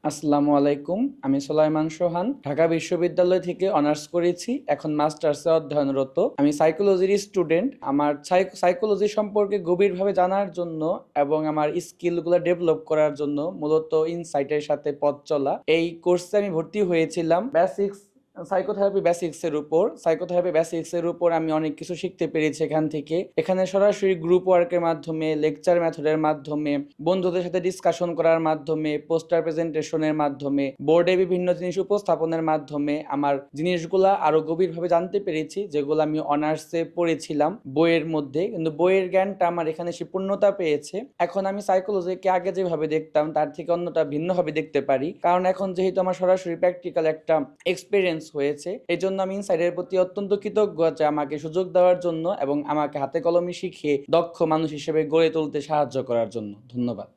আসসালামু আলাইকুম। আমি সোলাইমান সোহান ঢাকা বিশ্ববিদ্যালয় থেকে অনার্স করেছি, এখন মাস্টার্সে অধ্যয়নরত। আমি সাইকোলজির স্টুডেন্ট। আমার সাইকোলজি সম্পর্কে গভীরভাবে জানার জন্য এবং আমার স্কিলগুলো ডেভেলপ করার জন্য মূলত ইনসাইটের সাথে পথ চলা এই কোর্সে আমি ভর্তি হয়েছিলাম। সাইকোথেরাপি বেসিক্সের উপর আমি অনেক কিছু শিখতে পেরেছি এখান থেকে। এখানে সরাসরি গ্রুপ ওয়ার্কের মাধ্যমে, লেকচার মেথডের মাধ্যমে, বন্ধুদের সাথে ডিসকাশন করার মাধ্যমে, পোস্টার প্রেজেন্টেশনের মাধ্যমে, বোর্ডে বিভিন্ন জিনিস উপস্থাপনের মাধ্যমে আমার জিনিসগুলা আরো গভীরভাবে জানতে পেরেছি, যেগুলো আমি অনার্সে পড়েছিলাম বইয়ের মধ্যে, কিন্তু বইয়ের জ্ঞানটা আমার এখানে এসে পূর্ণতা পেয়েছে। এখন আমি সাইকোলজিকে আগে যেভাবে দেখতাম তার থেকে অন্যটা ভিন্নভাবে দেখতে পারি, কারণ এখন যেহেতু আমার সরাসরি প্র্যাকটিক্যাল একটা এক্সপিরিয়েন্স হয়েছে, এই জন্য আমি ইনসাইডের প্রতি অত্যন্ত কৃতজ্ঞ যে আমাকে সুযোগ দেওয়ার জন্য এবং আমাকে হাতে কলমে শিখিয়ে দক্ষ মানুষ হিসেবে গড়ে তুলতে সাহায্য করার জন্য। ধন্যবাদ।